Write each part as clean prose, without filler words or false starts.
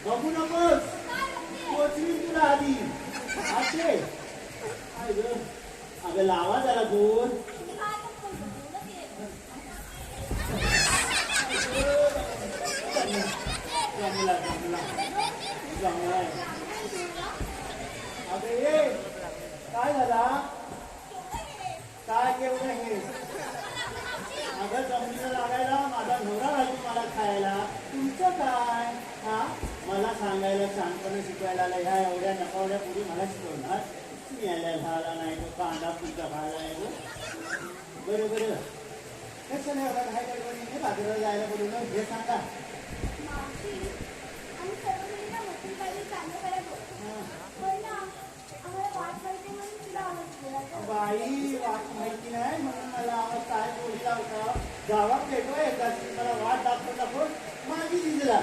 बघू नकोस पोचली तुला आधी असे अगं लावा जरा दोन अगं ये काय झाला काय केवढं हे अगं जमिनीला लागायला माझा नवरा घालतो मला खायला तुमचं काय हा मला सांगायला शांतपणे शिकवायला ह्या एवढ्या नकावड्या पुढे मला शिकवणार तुम्ही यायला झाला नाही तो कांदा पुढचा भाला आहे बरं बरं कशाला एवढा काय गडबडी बाजाराला जायला बोलून हे सांगा बाई वाट माहिती नाही म्हणून मला आवाज काय बोलला होता गावात येतोय मला वाट दाखवत माझी दिसला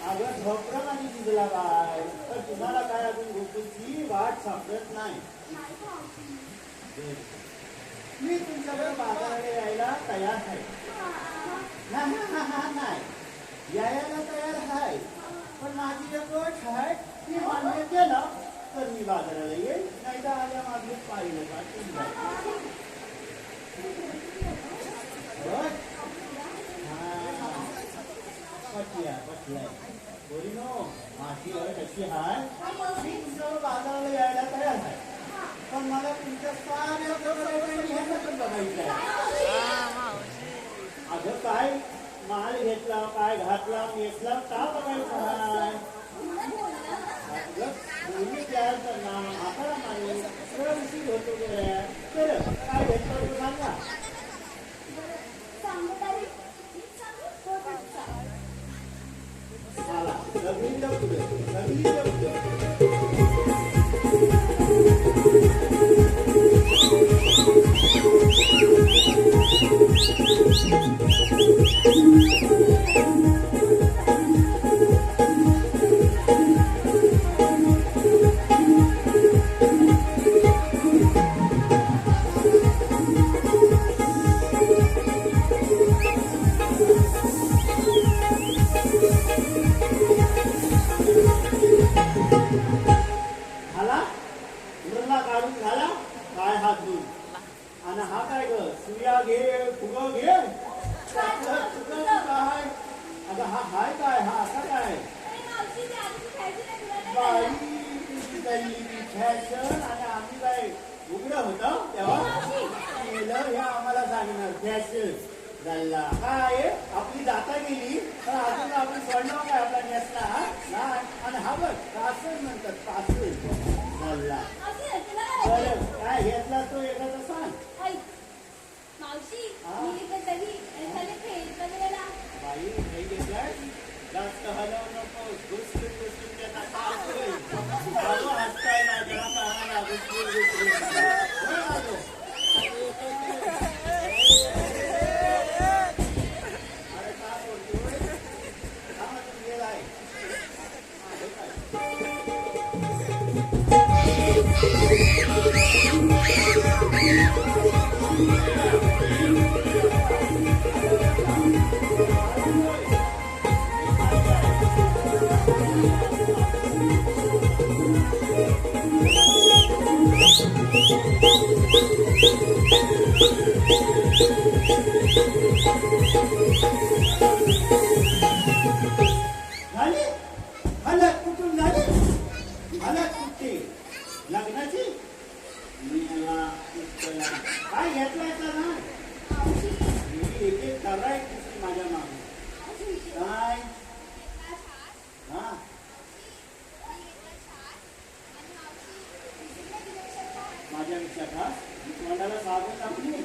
अगं झोपडा माझी दिसला बाय तर तुम्हाला काय अजून गोकुळची वाट सापडत नाही मी तुमच्याकडे बाजाराकडे यायला तयार आहे नाही यायला तयार आहे पण माझी एक गोष्ट आहे ती मान्य केलं तर मी बाजाराला येईल नाही तर आल्या मागे पाहिलं पटल्या बोली नो माझी अट अशी आहे मी तुमच्यावर बाजाराला यायला तयार आहे पण मला तुमच्या साऱ्या पण बघायचं आहे अगं काय माल घेतला काय घातला घेतला का बघायचं आहे हाताला मारली उशीर होतो काय घेतलं तू सांगा आपली जाता गेली तर अजून आपण सोडणार काय आपला नेसला आणि हा बघ पासल म्हणतात पासल झाला काय घेतला तो एखादा सांग बाई काही घेतलाय जास्त हलवू नको घुसखुस हसताय ना जरा पाहायला Thank you. झाली हलत कुठून झाली हलत कुठे लग्नाची मी याला इतकं काय घेतलाय का ना मी एक एक कराय कुठे माझ्या मागे काय हा माझ्यापेक्षा खास तोंडाला साबण टाकली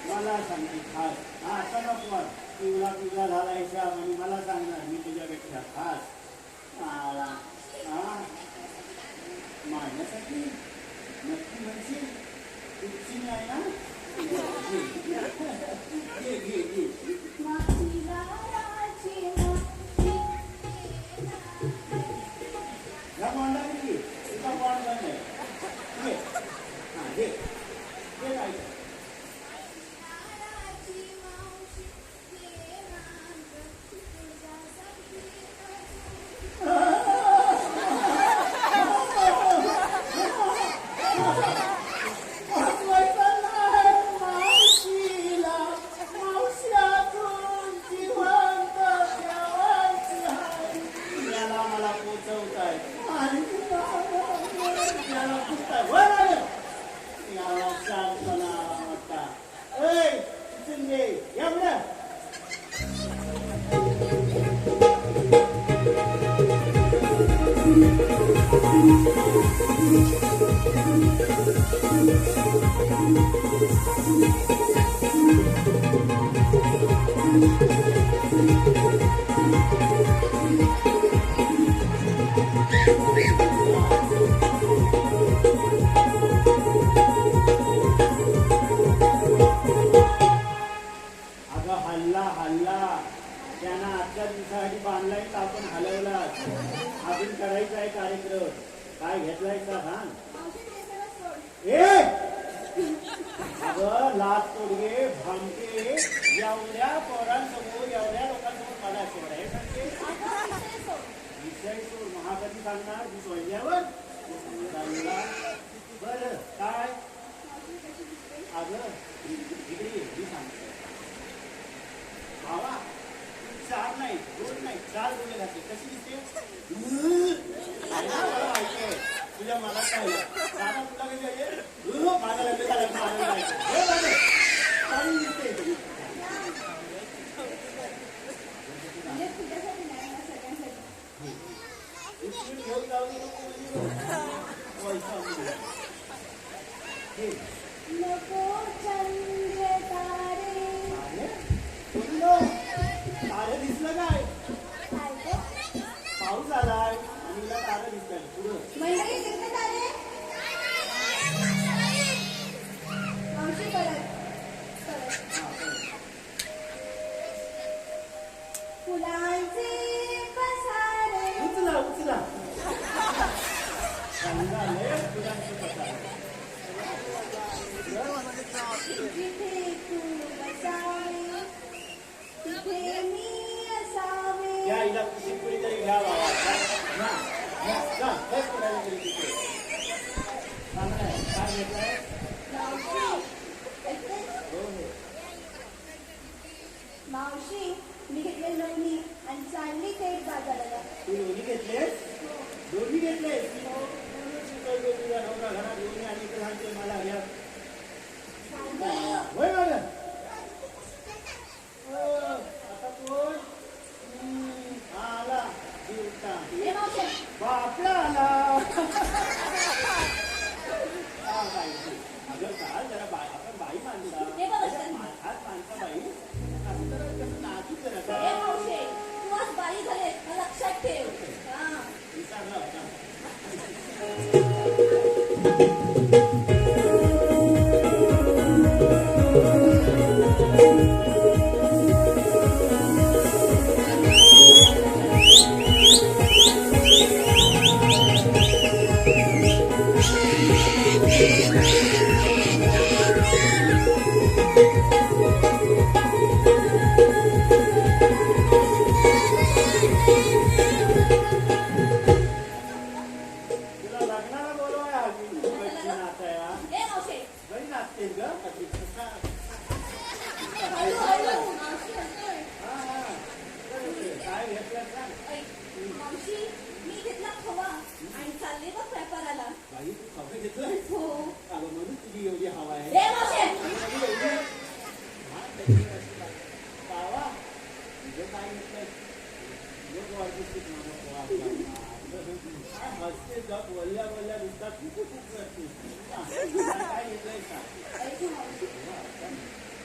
मला सांगते खास हा आता नको तुला तुझा झाला हिसाब आणि मला सांगणार मी तुझ्यापेक्षा खास हा माझ्यासाठी नक्की म्हणशील तुझी नाही ना घे घे घे या बॉन्डा किती तुझा बॉन्ड बंद आहे हा घे घे काय त्यांना आजच्या दिवसासाठी बांधलाय तर आपण हलवला अजून करायचा आहे कार्यक्रम काय घेतलाय का सांग अगं लाच तोडगे भामटे एवढ्या पोरांसमोर एवढ्या लोकांसमोर मला सोडायसाठी विषय सोड महाकधी सांगणार मी सोडल्यावर बर काय अगं इकडे मी सांगतो भावा चार नाही दोन नाही चार डोळे घातले कशी दिसते मला माहिती आहे तुझ्या मला काय दादा तुला कधी पाहिजे माझा लग्न झालं दिसते घेऊन जाऊ तारे दिसलं काय पाऊस आलाय आणि हिला तारे दिसतंय पुढं फुलांचे पसारे उचला उचला चांगलं फुलांचं पसार जिथे तू बसावे तिथे मी असावे या हिला कुठे तरी घ्या बाबा तरी तिथे चांगलं आहे काय घेतलंय मावशी मी घेतले लोणी आणि चालली थेट बाजाराला तू लोणी घेतलेस दोन्ही घेतलेस तुझ्या नवरा घरात दोन्ही आणि इकडे सांगते मला घ्या होय बघा आता कोण आला बापला आला अगं काय जरा बाई आपण बाई माणसा हात माणसा बाई असं जरा कसं नाजूक जरा बाई झाले लक्षात ठेव विचारला होता काय हसते जग बोलल्या बोलल्या दुसरा खूप खूप असते काय घेतलंय का ऐकू मावशी.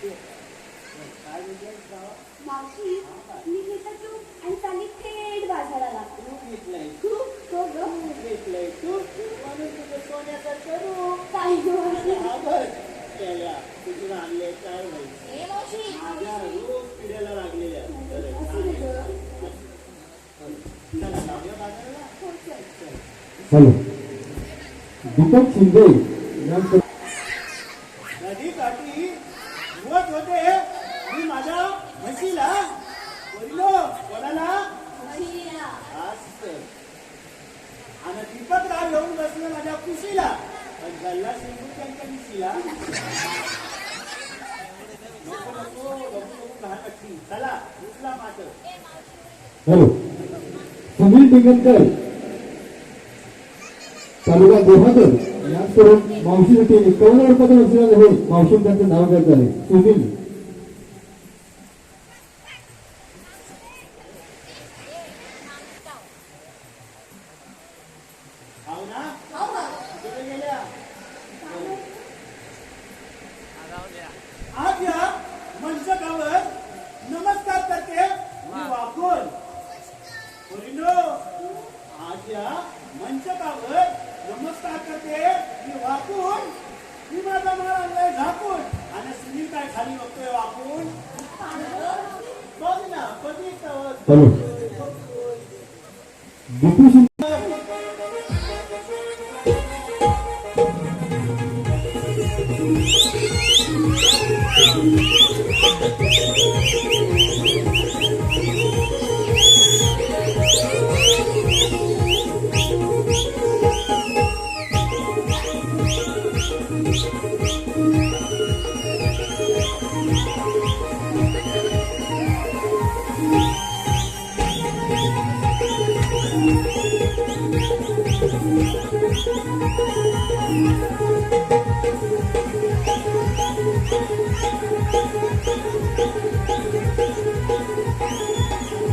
काय घेतलंय का मावशी मी घेतला तू आणि चालली थेट बाजाराला. तू घेतलंय खूप हो ग. घेतलंय तू म्हणून तुझं सोन्याचं करू काय ग मावशी? केल्या कुठून आणले काय माहिती ए मावशी माझ्या रोज पिढ्याला लागलेल्या असू दे ग. चला जाऊया बाजाराला हो, चल. हॅलो दीपक शिंदे यांचं नदी काठी धुवत होते मी माझ्या म्हशीला बोललो कोणाला म्हशीला. असं. आणि दीपक राव येऊन बसलं माझ्या कुशीला पण गल्ला शिंदू त्यांच्या मिशीला नको नको नको नको घाण वाटली. चला उचला मात हॅलो सुनील डिंगणकर तालुका देहातर यांकडून मावशीसाठी 51 रुपये वसुलात आहे. मावशी त्यांचं नाव काय आहे सुनील. हाव ना हो ग. कुठे गेल्या आज या मंचकावर नमस्कार करते मी वाकून पोरींनो, आज या मंचकावर नमस्कार करते मी वाकून मी माझा मार आणलाय झाकून आणि सुनील काय खाली बघतोय वाकून बघ ना कधी हॅलो दीपू शिंदे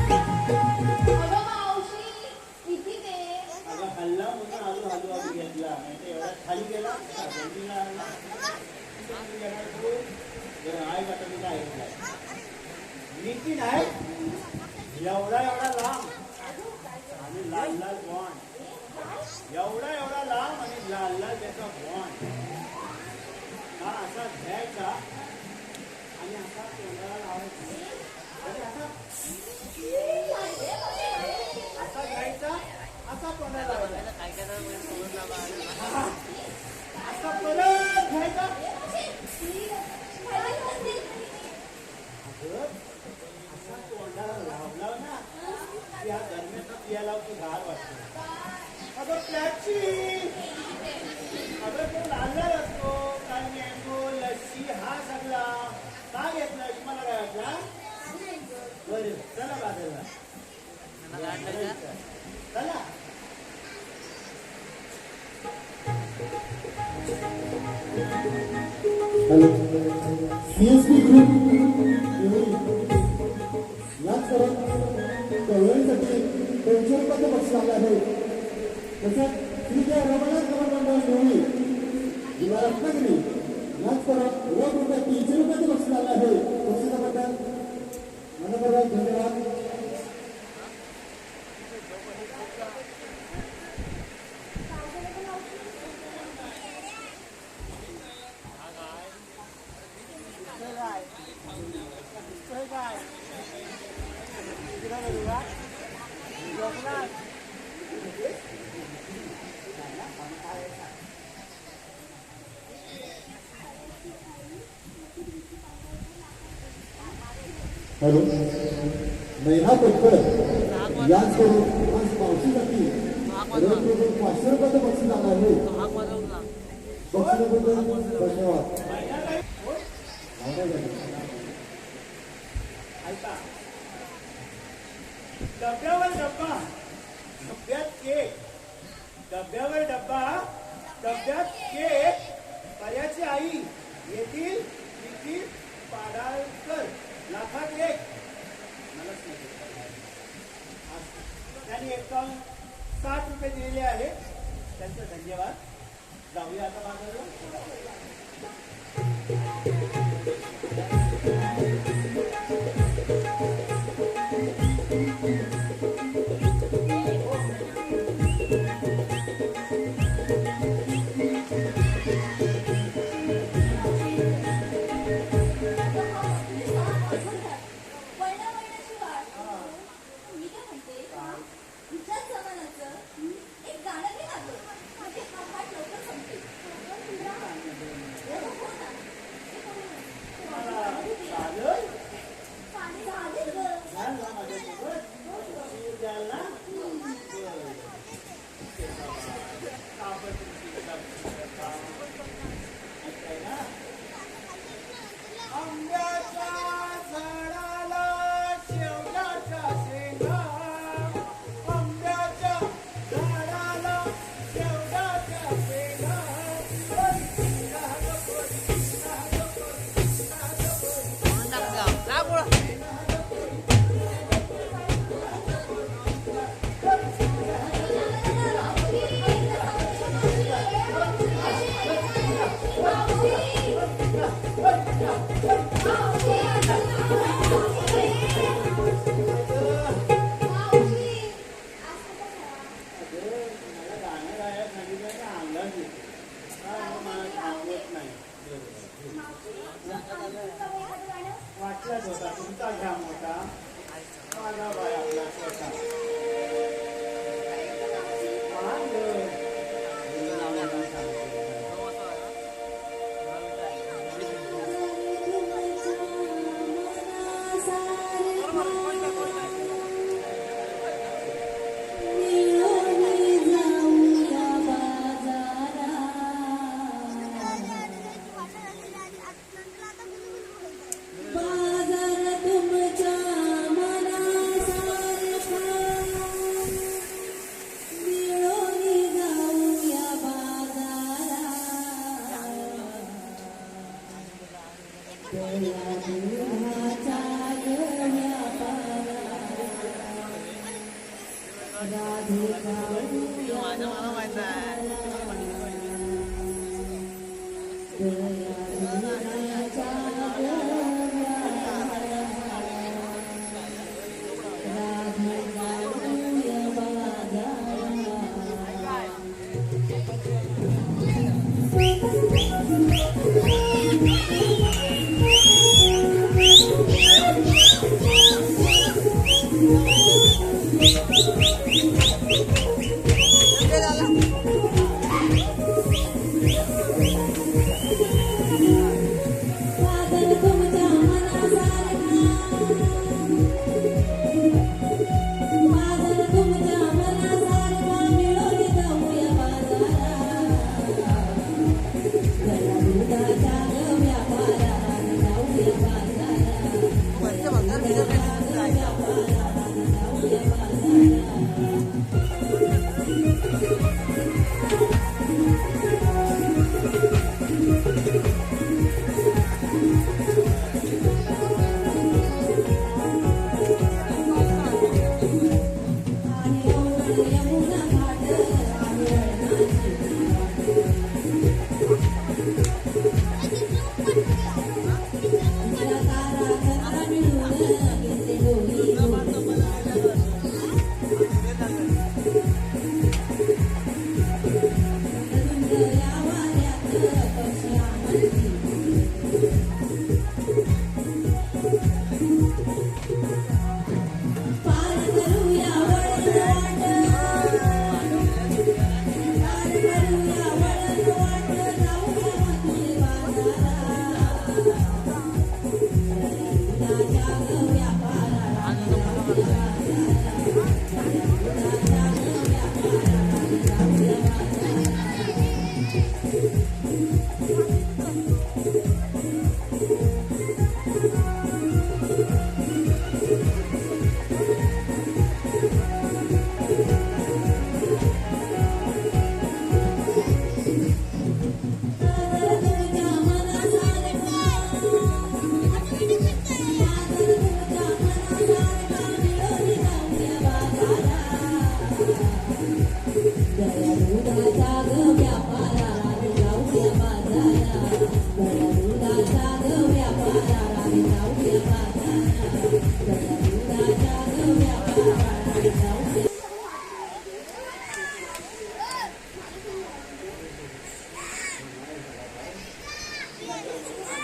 अगं मावशी किती ते? अगं हल्ला म्हणून आलू हलू आलू घेतला नाही तर एवढा खाली गेला बहिणीला आणला. कुठे गेला तू? बरं, आहे का तुम्ही काय घेतलाय नितीन आहे एवढा एवढा लांब आणि लाल लाल बॉन्ड एवढा एवढा लांब आणि लाल लाल त्याचा बॉन्ड हा असा घ्यायचा आणि असा तोंडाला लावायचा आणि असा असा घ्यायचा असा तोंडाला लावायचा हा. असा परत घ्यायचा अगं, असा तोंडाला लावला ना या दरम्यान पियाला तू गार वाटतो अगं प्लॅची अगं तो लाल असतो काय मँगो लस्सी हा सगळा का घेतला मला काय वाटला बरं चला बाजारला चला हॅलो सीएसपी ग्रुप याच करत तरुणांसाठी 200 रुपयाचं बक्षीस आलं आहे. तसंच श्री जय रमनाथ गवर्नमेंट निवडी जिल्हा रत्नागिरी याच करत रोख रुपये 300 रुपयाचं बक्षीस आलं आहे. बक्षिसाबद्दल मनपूर्वक धन्यवाद. हॅलो नेहा तटकर याच करून आज मावशीसाठी रोज 500 रुपयाचं बक्षीस आलं आहे. बक्षिसाबद्दल धन्यवाद. ऐका, डब्यावर डब्बा डब्यात केक, डब्यावर डब्बा डब्यात केक, पर्याची आई येथील तिकीट पाडाळकर लाखात एक. मलाच नाही त्यांनी एकावन्न 60 रुपये दिलेले आहे. त्यांचे धन्यवाद. जाऊया आता बाजारला. वाटलाच होता तुमचा घ्याम होता माझा बाय आपला स्वतः.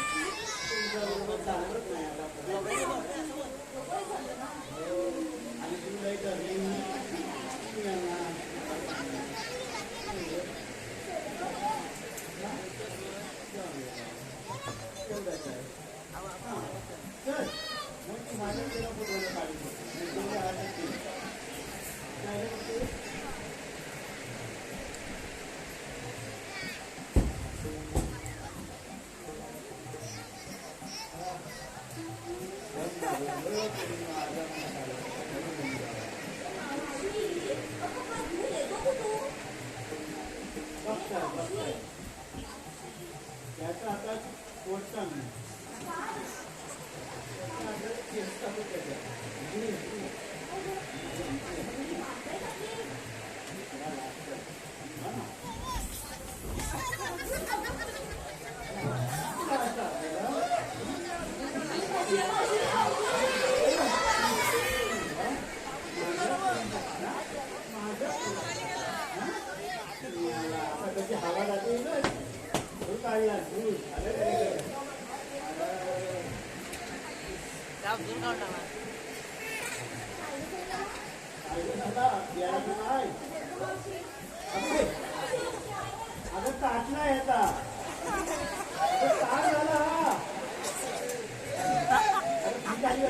तुमच्याबरोबर चालत नाही आता. आणि तू लई ठरली मी येणार. एवढंच आहे. हां. चल. मग तू माझ्याकडे नको डोळे काढू. मी डोळे हातात ठेव. काय रे तू? बघताय, बघताय. त्याच्या हातात पोचता नाही. त्याच्या हातात केस टाकू त्याच्यात. हवा जाते तू काढला तू अरे अगं काटला येता काय झाला हा अरे ठीक आहे